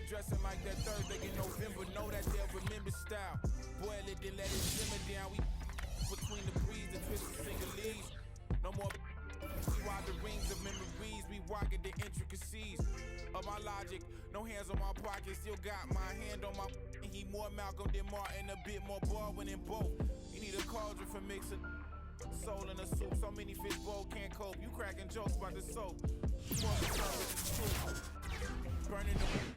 Dressing like that Thursday in November, know that they'll remember style. Boil it, then let it simmer down. We between the breeze, the twisted single-leaves. No more we ride the rings of memories. We rocket the intricacies of my logic. No hands on my pocket, still got my hand on my. He more Malcolm than Martin, a bit more Baldwin than both. You need a cauldron for mixing soul in a soup. So many fish bowl can't cope. You cracking jokes about the soap. More concerned with the truth. Burning the.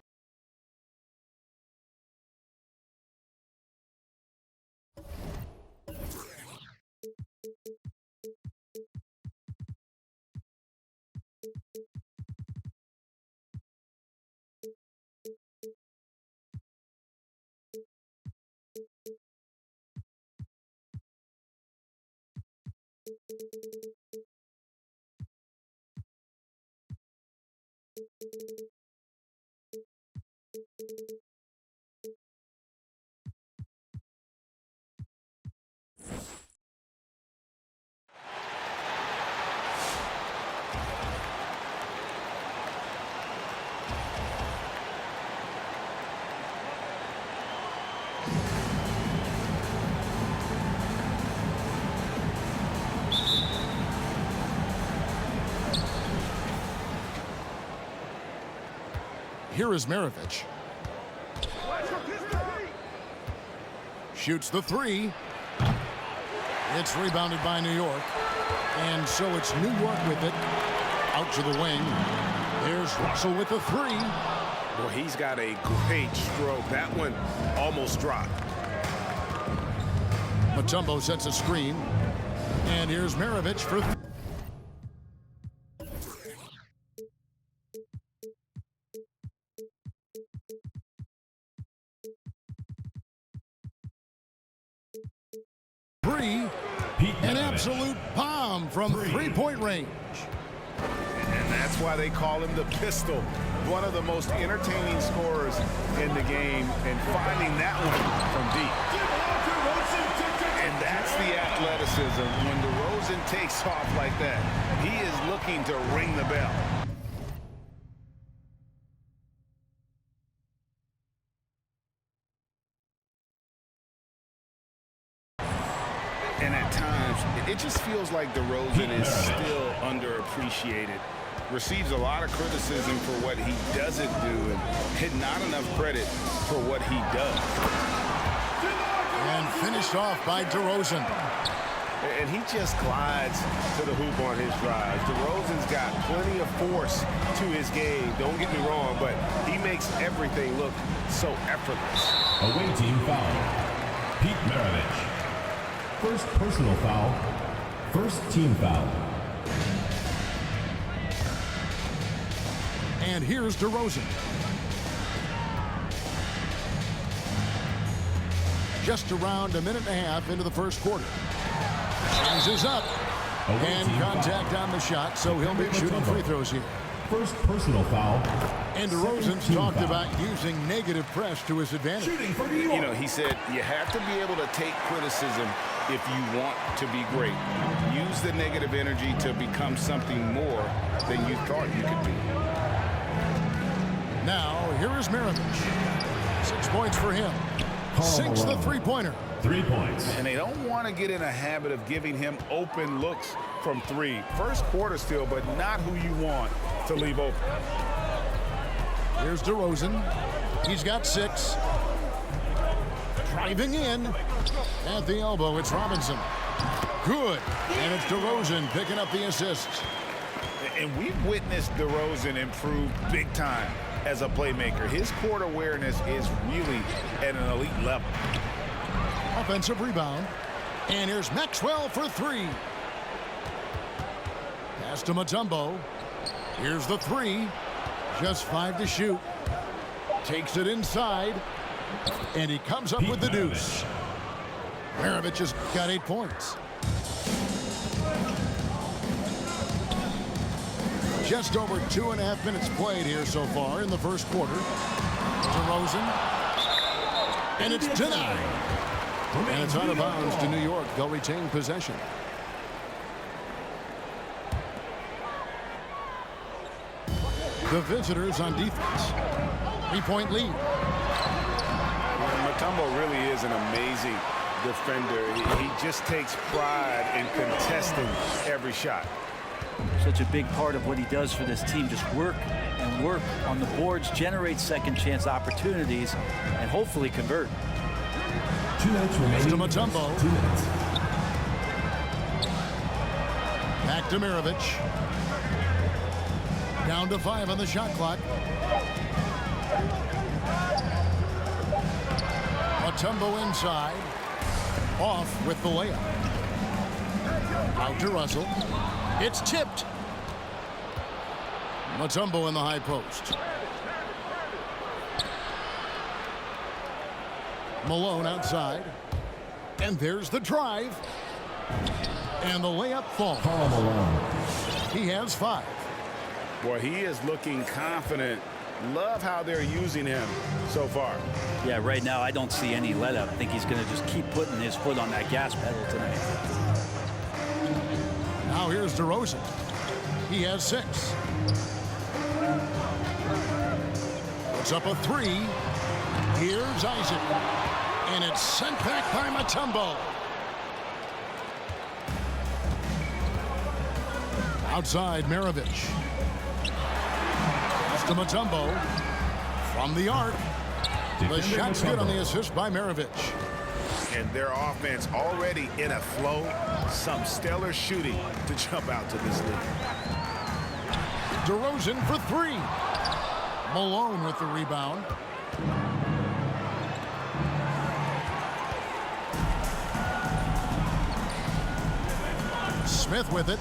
Here is Maravich. Shoots the three. It's rebounded by New York. And so it's New York with it. Out to the wing. There's Russell with the three. Well, he's got a great stroke. That one almost dropped. Mutombo sets a screen. And here's Maravich for three. An absolute bomb from three-point range. And that's why they call him the pistol. One of the most entertaining scorers in the game, and finding that one from deep. And that's the athleticism. When DeRozan takes off like that, he is looking to ring the bell. And at times, it just feels like DeRozan is still underappreciated. Receives a lot of criticism for what he doesn't do and not enough credit for what he does. And finished off by DeRozan. And he just glides to the hoop on his drives. DeRozan's got plenty of force to his game, don't get me wrong, but he makes everything look so effortless. Away team foul. Pete Maravich. First personal foul. First team foul. And here's DeRozan. Just around a minute and a half into the first quarter. Rises up. And contact on the shot, so he'll be shooting free throws here. First personal foul. And DeRozan's talked about using negative press to his advantage. You know, he said you have to be able to take criticism if you want to be great. Use the negative energy to become something more than you thought you could be. Now, here is Maravich. 6 points for him. Sinks the three-pointer. 3 points. And they don't want to get in a habit of giving him open looks from three. First quarter still, but not who you want to leave open. Here's DeRozan. He's got 6. Driving in. At the elbow, it's Robinson. Good. And it's DeRozan picking up the assist. And we've witnessed DeRozan improve big time as a playmaker. His court awareness is really at an elite level. Offensive rebound. And here's Maxwell for 3. Pass to Mutombo. Here's the 3. Just 5 to shoot. Takes it inside. And he comes up with the deuce. Maravich has got 8 points. Just over 2.5 minutes played here so far in the first quarter. DeRozan. And it's denied. And it's out of bounds to New York. They'll retain possession. The visitors on defense. 3-point lead. Mutombo really is an amazing defender. He just takes pride in contesting every shot. Such a big part of what he does for this team. Just work and work on the boards, generate second chance opportunities, and hopefully convert. 2 minutes remaining. To Mutombo. 2 minutes. Back to Maravich. Down to 5 on the shot clock. Mutombo inside. Off with the layup. Out to Russell. It's tipped. Mutombo in the high post. Malone outside. And there's the drive. And the layup falls. Karl Malone. He has 5. Boy, he is looking confident. Love how they're using him so far. Yeah, right now I don't see any let up. I think he's going to just keep putting his foot on that gas pedal tonight. Now here's DeRozan. He has 6. Puts up a 3. Here's Isaac. And it's sent back by Mutombo. Outside Maravich. To Mutombo from the arc. The shot's good on the assist by Maravich. And their offense already in a flow. Some stellar shooting to jump out to this lead. DeRozan for 3. Malone with the rebound. Smith with it.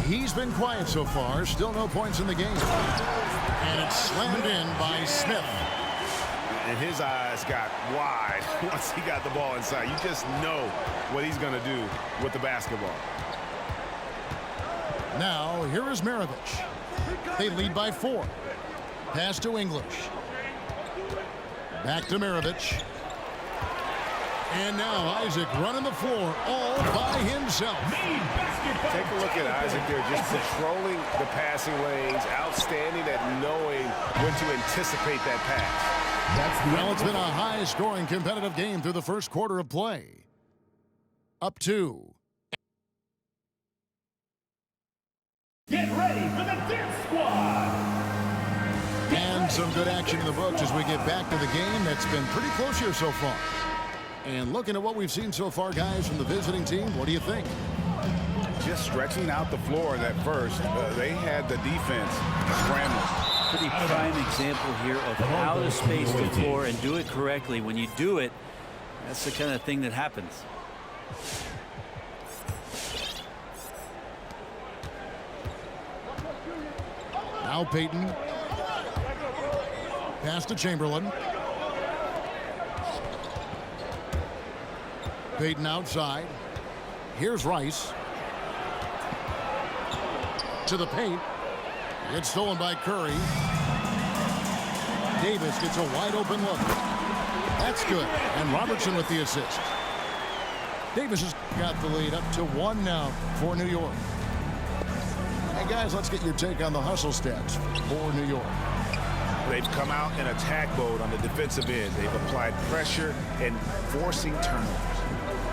He's been quiet so far. Still no points in the game. And it's slammed in by Smith. And his eyes got wide once he got the ball inside. You just know what he's going to do with the basketball. Now, here is Maravich. They lead by 4. Pass to English. Back to Maravich. And now Isaac running the floor all by himself. Take a look at Isaac there, just patrolling the passing lanes, outstanding at knowing when to anticipate that pass. Well, it's been a high-scoring competitive game through the first quarter of play. Up 2. Get ready for the Dance Squad. And some good action in the books as we get back to the game. That's been pretty close here so far. And looking at what we've seen so far, guys, from the visiting team, what do you think? Just stretching out the floor that first. They had the defense scrambling. Pretty prime example here of how to space the floor and do it correctly. When you do it, that's the kind of thing that happens. Now Payton. Pass to Chamberlain. Payton outside. Here's Rice. To the paint. It's stolen by Curry. Davis gets a wide open look. That's good. And Robertson with the assist. Davis has got the lead up to 1 now for New York. Hey guys, let's get your take on the hustle stats for New York. They've come out in attack mode on the defensive end. They've applied pressure and forcing turnovers.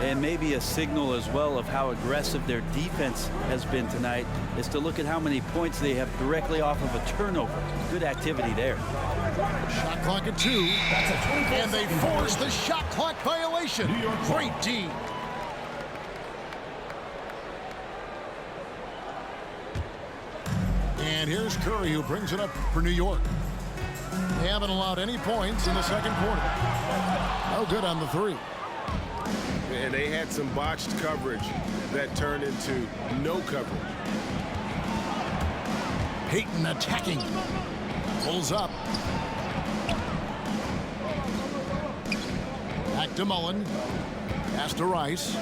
And maybe a signal as well of how aggressive their defense has been tonight is to look at how many points they have directly off of a turnover. Good activity there. Shot clock at 2. And they force the shot clock violation. Great D. And here's Curry, who brings it up for New York. They haven't allowed any points in the second quarter. No good on the 3. And they had some botched coverage that turned into no coverage. Payton attacking. Pulls up. Back to Mullen. Pass to Rice.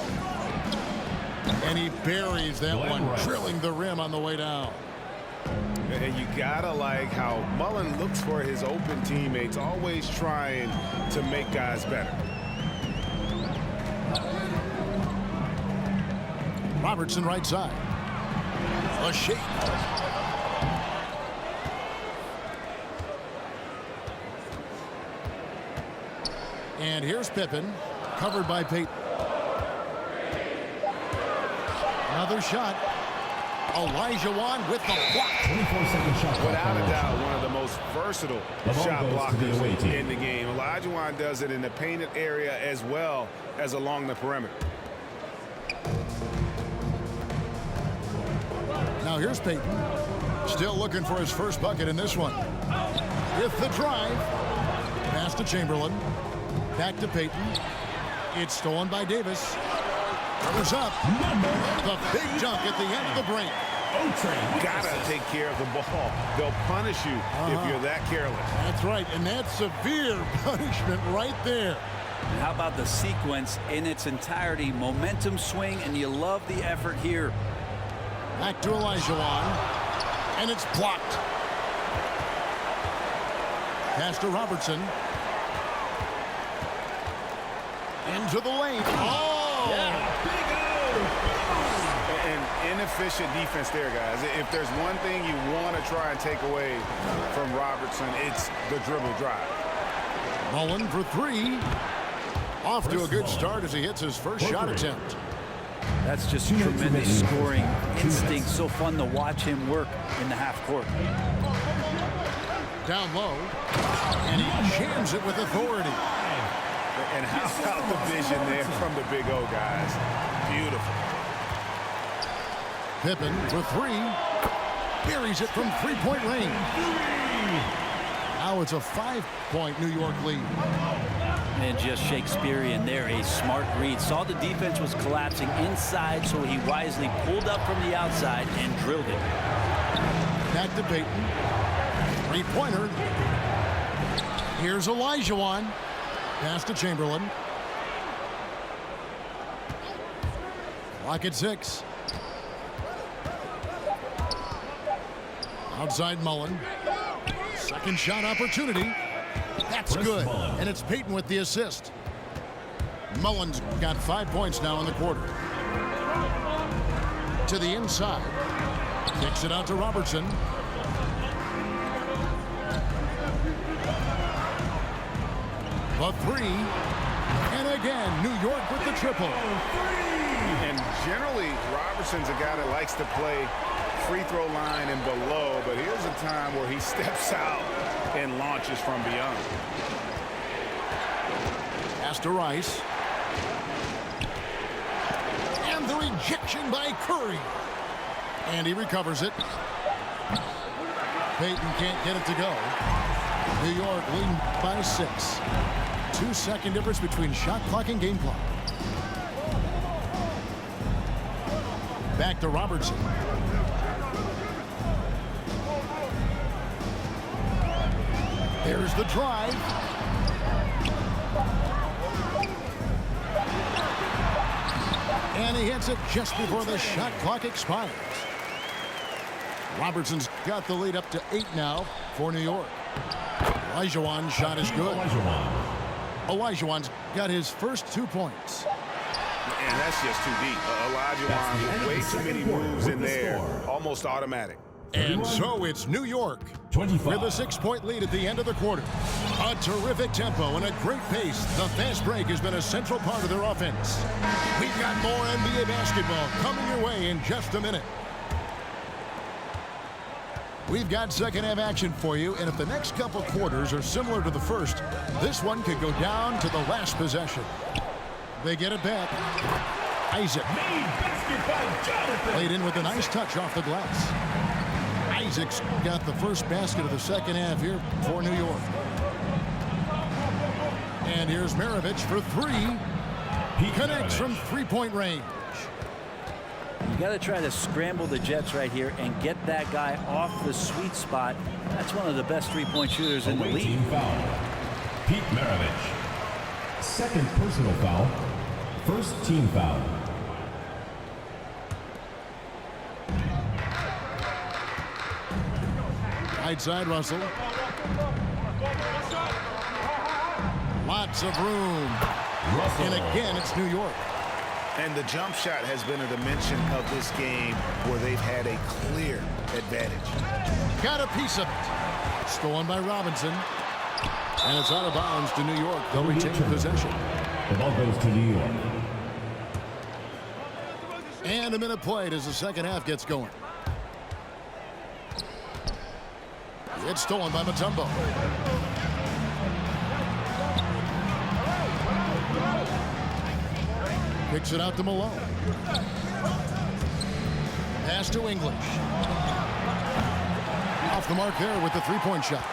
And he buries that one, drilling the rim on the way down. And you gotta like how Mullen looks for his open teammates, always trying to make guys better. Robertson right side. A shake. And here's Pippen, covered by Peyton. Another shot. Olajuwon with the block. 24-second shot clock. Without a doubt, one of the most versatile The ball shot goes to the away blockers team. in the game. Olajuwon does it in the painted area as well as along the perimeter. Now here's Peyton. Still looking for his first bucket in this one. With the drive. Pass to Chamberlain. Back to Peyton. It's stolen by Davis. Covers up. The big dunk at the end of the break. Gotta take care of the ball. They'll punish you if you're that careless. That's right, and that's severe punishment right there. And how about the sequence in its entirety? Momentum swing, and you love the effort here. Back to Olajuwon. And it's blocked. Pass to Robertson. Into the lane. Oh! And inefficient defense there, guys. If there's one thing you want to try and take away from Robertson, it's the dribble drive. Mullen for three. Off to a good start as he hits his first shot attempt. That's just tremendous scoring instinct. So fun to watch him work in the half court. Down low. And he jams it with authority. And how about the vision there from the Big O, guys? Beautiful. Pippen for three. Buries it from three-point range. Now it's a 5-point New York lead. And just Shakespearean there, a smart read. Saw the defense was collapsing inside, so he wisely pulled up from the outside and drilled it. Back to Peyton. Three-pointer. Here's Olajuwon. Pass to Chamberlain. Clock at 6. Outside Mullen. Second shot opportunity. That's good. And it's Peyton with the assist. Mullen's got 5 points now in the quarter. To the inside. Kicks it out to Robertson. A three. And again, New York with the triple. And generally, Robertson's a guy that likes to play free throw line and below, but here's a time where he steps out and launches from beyond. Pass to Rice. And the rejection by Curry. And he recovers it. Peyton can't get it to go. New York leading by 6. 2-second difference between shot clock and game clock. Back to Robertson. There's the drive. And he hits it just before the shot clock expires. Robertson's got the lead up to 8 now for New York. Olajuwon's shot is good. Olajuwon's got his first 2 points. And that's just too deep. Olajuwon, way too many moves in there. Almost automatic. And so it's New York 25. with a 6-point lead at the end of the quarter. A terrific tempo and a great pace. The fast break has been a central part of their offense. We've got more NBA basketball coming your way in just a minute. We've got second half action for you, and if the next couple quarters are similar to the first, this one could go down to the last possession. They get it back. Isaac. Played in with a nice touch off the glass. Isaac's got the first basket of the second half here for New York. And here's Maravich for three. He connects from three-point range. You got to try to scramble the Jets right here and get that guy off the sweet spot. That's one of the best three-point shooters in the Away league. team foul. Pete Maravich. Second personal foul. First team foul. Right side, Russell. Lots of room. Russell. And again, it's New York. And the jump shot has been a dimension of this game where they've had a clear advantage. Got a piece of it. Stolen by Robinson. And it's out of bounds to New York. They'll retain possession. The ball goes to New York. And a minute played as the second half gets going. It's stolen by Mutombo. Kicks it out to Malone. Pass to English. Off the mark there with the three-point shot.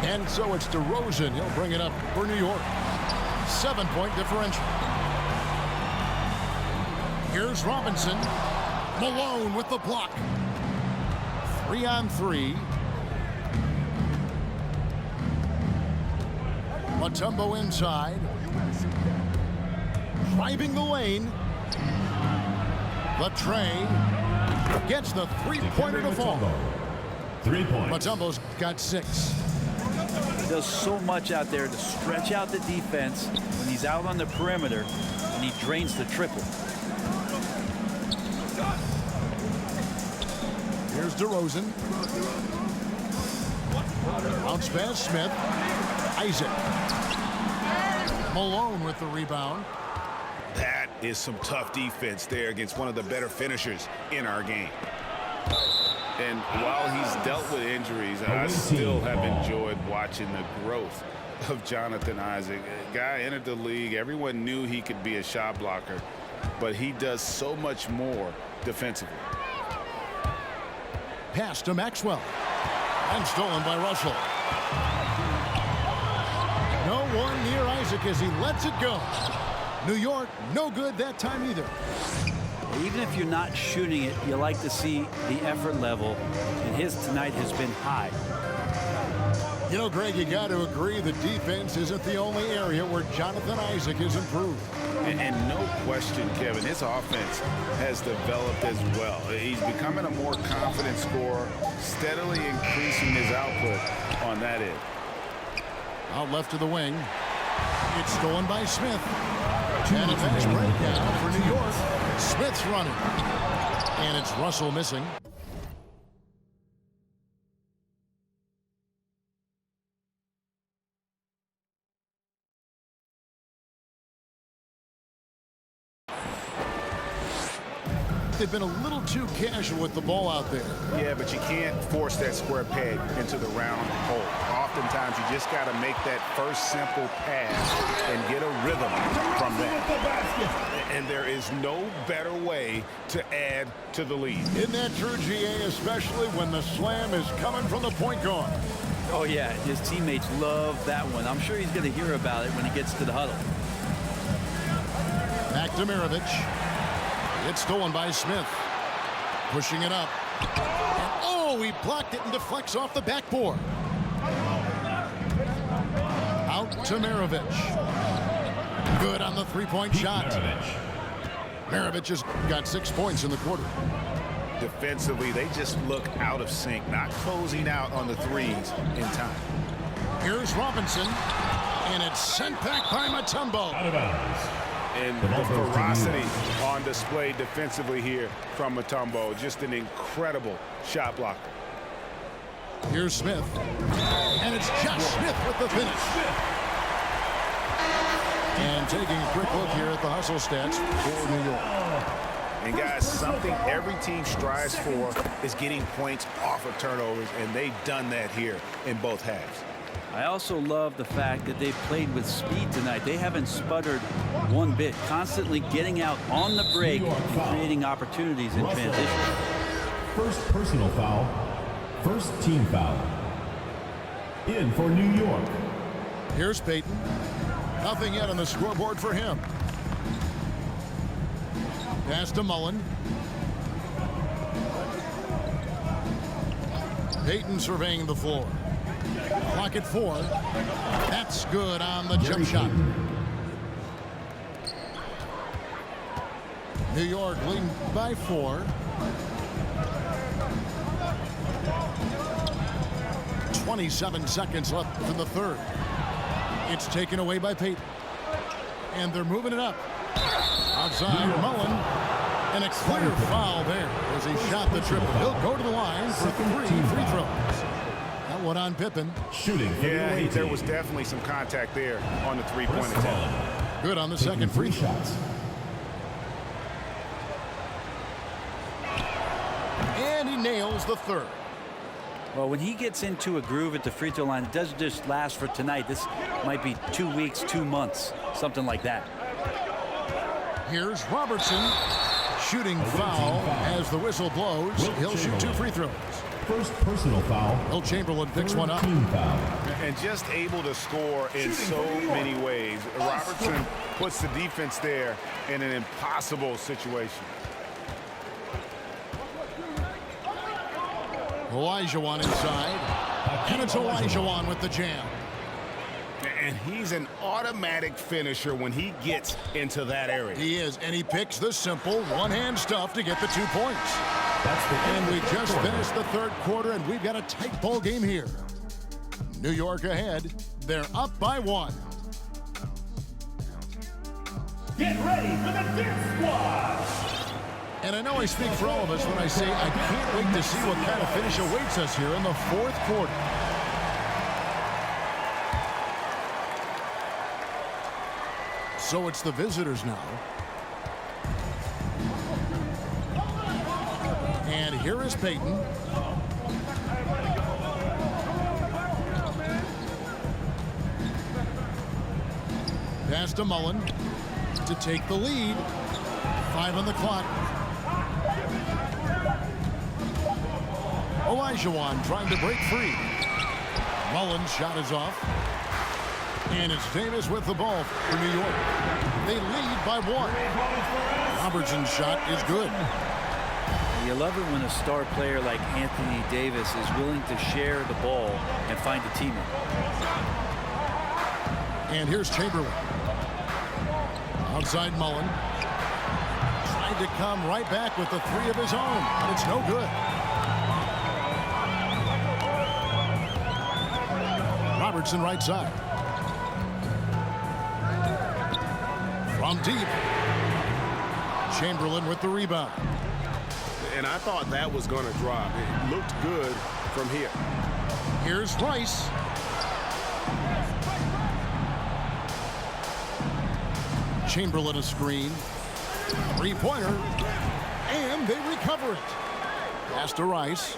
And so it's DeRozan. He'll bring it up for New York. 7-point differential. Here's Robinson. Malone with the block. 3-on-3. Mutombo inside. Driving the lane. Latrey gets the three-pointer to fall. 3 points. Mutombo's got 6. He does so much out there to stretch out the defense when he's out on the perimeter, and he drains the triple. Here's DeRozan. Bounce pass, Smith. Isaac. Malone with the rebound. That is some tough defense there against one of the better finishers in our game. And while he's dealt with injuries, I still have enjoyed watching the growth of Jonathan Isaac. A guy entered the league. Everyone knew he could be a shot blocker, but he does so much more defensively. Pass to Maxwell. And stolen by Russell. No one near Isaac as he lets it go. New York, no good that time either. Even if you're not shooting it, you like to see the effort level, and his tonight has been high. You know, Greg, you got to agree the defense isn't the only area where Jonathan Isaac has improved. And no question, Kevin, his offense has developed as well. He's becoming a more confident scorer, steadily increasing his output on that end. Out left to the wing. It's stolen by Smith. And a fast break now for New York. Smith's running. And it's Russell missing. They've been a little too casual with the ball out there. Yeah, but you can't force that square peg into the round hole. Oftentimes, you just got to make that first simple pass and get a rhythm from that. And there is no better way to add to the lead. Isn't that true, GA, especially when the slam is coming from the point guard? Oh, yeah, his teammates love that one. I'm sure he's going to hear about it when he gets to the huddle. Back to Maravich. It's stolen by Smith. Pushing it up. And, oh, he blocked it and deflects off the backboard. Out to Maravich. Good on the three-point shot. Maravich has got 6 points in the quarter. Defensively, they just look out of sync, not closing out on the threes in time. Here's Robinson. And it's sent back by Mutombo. Out of bounds. And the ferocity on display defensively here from Mutombo. Just an incredible shot blocker. Here's Smith. And it's Josh Smith with the finish. And taking a quick look here at the hustle stats for New York. And guys, something every team strives for is getting points off of turnovers, and they've done that here in both halves. I also love the fact that they've played with speed tonight. They haven't sputtered one bit, constantly getting out on the break and creating opportunities in transition. First personal foul. First team foul. In for New York. Here's Payton. Nothing yet on the scoreboard for him. Pass to Mullen. Payton surveying the floor. Clock at 4. That's good on the jump shot. New York leading by 4. 27 seconds left in the third. It's taken away by Payton. And they're moving it up. Outside Mullen. And a clear foul there as he shot the triple. He'll go to the line for 3 free throws. That one on Pippen. Shooting for the Yeah, away there team. was definitely some contact there on the three-point Chris attempt. Mullen. Good on the Taking second free throw. shots. And he nails the third. Well, when he gets into a groove at the free throw line, it doesn't just last for tonight. This might be 2 weeks, 2 months, something like that. Here's Robertson. Shooting foul as the whistle blows. He'll shoot 2 free throws. First personal foul. Will Chamberlain picks one up. Team foul. And just able to score in so many ways. Robertson puts the defense there in an impossible situation. Olajuwon inside. And it's Olajuwon with the jam. And he's an automatic finisher when he gets into that area. He is, and he picks the simple one-hand stuff to get the 2 points. That's the And we just finished the third quarter, and we've got a tight ball game here. New York ahead. They're up by 1. Get ready for the Dip Squad. And I know I speak for all of us when I say I can't wait to see what kind of finish awaits us here in the fourth quarter. So it's the visitors now. And here is Payton. Pass to Mullen to take the lead. 5 on the clock. Olajuwon trying to break free. Mullen's shot is off. And it's Davis with the ball for New York. They lead by 1. Robertson's shot is good. You love it when a star player like Anthony Davis is willing to share the ball and find a teammate. And here's Chamberlain. Outside Mullen. Trying to come right back with the 3 of his own. But it's no good. Robertson right side. From deep. Chamberlain with the rebound. And I thought that was going to drop. It looked good from here. Here's Rice. Chamberlain a screen. 3-pointer. And they recover it. Pass to Rice.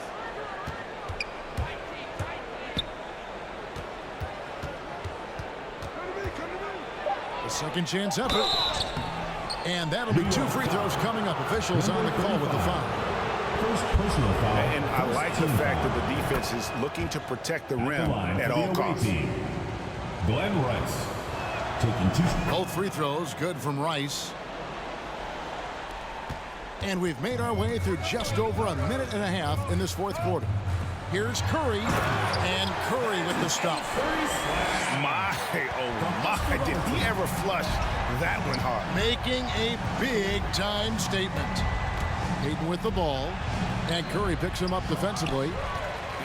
A second chance effort. And that'll be 2 free throws coming up. Officials on the call with the foul. First personal foul. And I like the fact that the defense is looking to protect the rim at all costs. Glenn Rice taking 2. Both free throws good from Rice. And we've made our way through just over a minute and a half in this fourth quarter. Here's Curry, and Curry with the stop. My, oh my, did he ever flush that one hard? Making a big-time statement. Payton with the ball, and Curry picks him up defensively.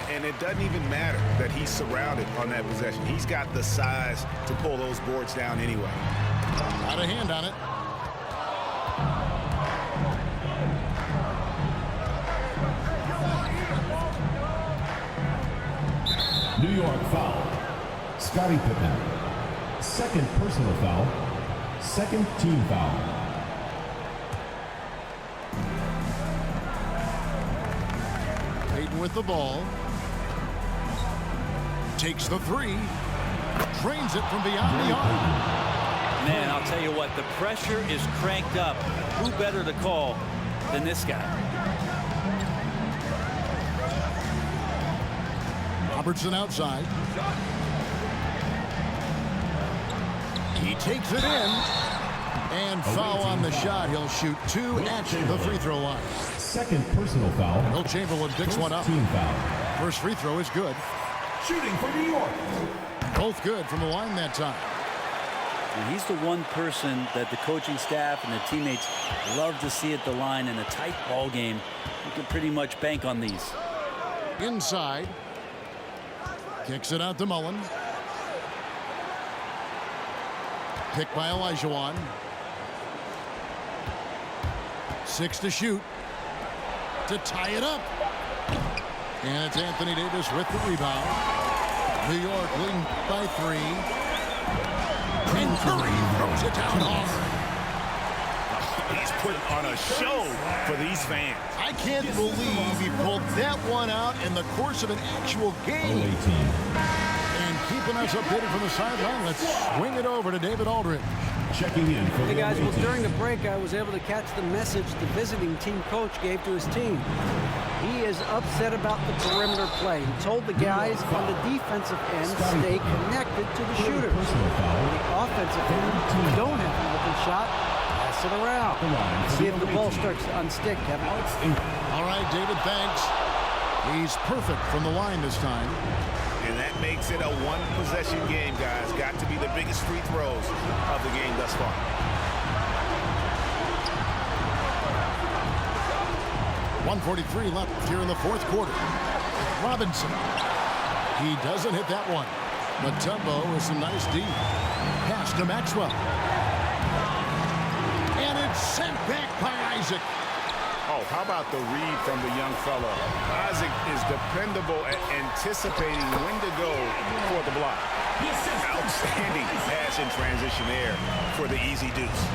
And it doesn't even matter that he's surrounded on that possession. He's got the size to pull those boards down anyway. Got a hand on it. New York foul. Scottie Pippen. Second personal foul. Second team foul. Payton with the ball. Takes the 3. Drains it from beyond the arc. Man, I'll tell you what, the pressure is cranked up. Who better to call than this guy? Robertson outside. He takes it in. And foul on the shot. He'll shoot 2 at the free throw line. Second personal foul. Will Chamberlain picks one up. Team foul. First free throw is good. Shooting for New York. Both good from the line that time. And he's the one person that the coaching staff and the teammates love to see at the line in a tight ball game. You can pretty much bank on these. Inside. Kicks it out to Mullen. Picked by Olajuwon. 6 to shoot. To tie it up. And it's Anthony Davis with the rebound. New York leading by 3. And Curry throws it down hard. He's putting on a show for these fans. I can't believe he pulled that one out in the course of an actual game. And keeping us updated from the sideline, let's swing it over to David Aldridge. Checking in for Hey the guys, well, 18. during the break, I was able to catch the message the visiting team coach gave to his team. He is upset about the perimeter play. He told the guys on the defensive end stay connected to the shooters. Personal foul. On the offensive end, if you don't have an open shot, pass it around. See if the ball starts to unstick, Kevin. All right, David, thanks. He's perfect from the line this time. And that makes it a one-possession game, guys. Got to be the biggest free throws of the game thus far. 1:43 left here in the fourth quarter. Robinson. He doesn't hit that one. Mutombo with some nice D. Pass to Maxwell. And it's sent back by Isaac. Oh, how about the read from the young fella? Isaac is dependable at anticipating when to go for the block. Outstanding pass in transition there for the easy deuce.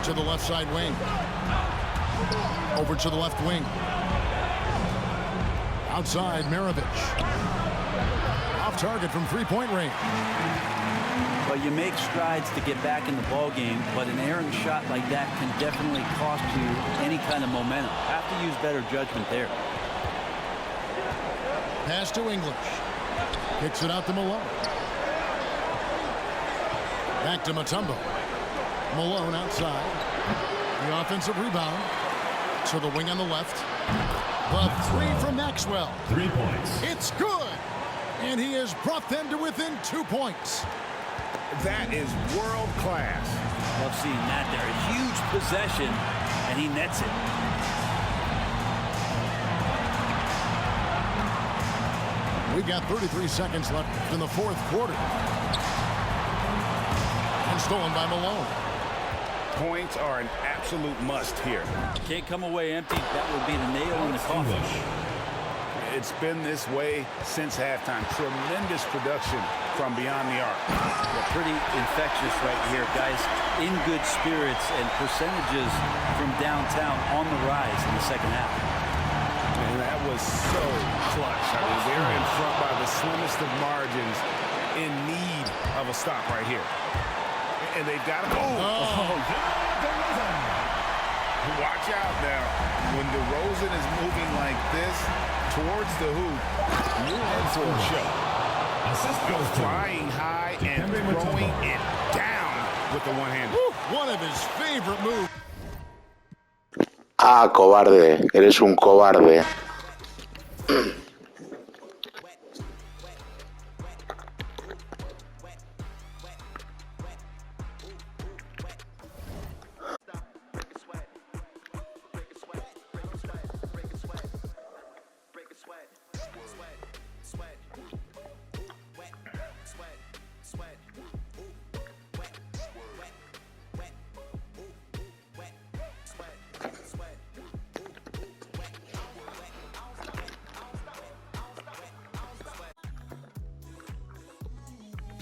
To the left side wing. Over to the left wing. Outside, Maravich. Off target from three-point range. Well, you make strides to get back in the ball game, but an errant shot like that can definitely cost you any kind of momentum. Have to use better judgment there. Pass to English. Kicks it out to Malone. Back to Mutombo. Malone outside. The offensive rebound. To the wing on the left. The three from Maxwell. 3 points. It's good. And he has brought them to within 2 points. That is world class. Love seeing that there. A huge possession, and he nets it. We've got 33 seconds left in the fourth quarter. And stolen by Malone. Points are an absolute must here. Can't come away empty. That would be the nail in the coffin. It's been this way since halftime. Tremendous production from beyond the arc. They're pretty infectious right here, guys. In good spirits and percentages from downtown on the rise in the second half. And that was so clutch. I mean, they're in front by the slimmest of margins, in need of a stop right here. And they've got to go. Watch out now. When DeRozan is moving like this towards the hoop, you're in for a show. Assist goes to Flying high and throwing it down with the one-hand. One of his favorite moves. Ah, cobarde. Eres un cobarde.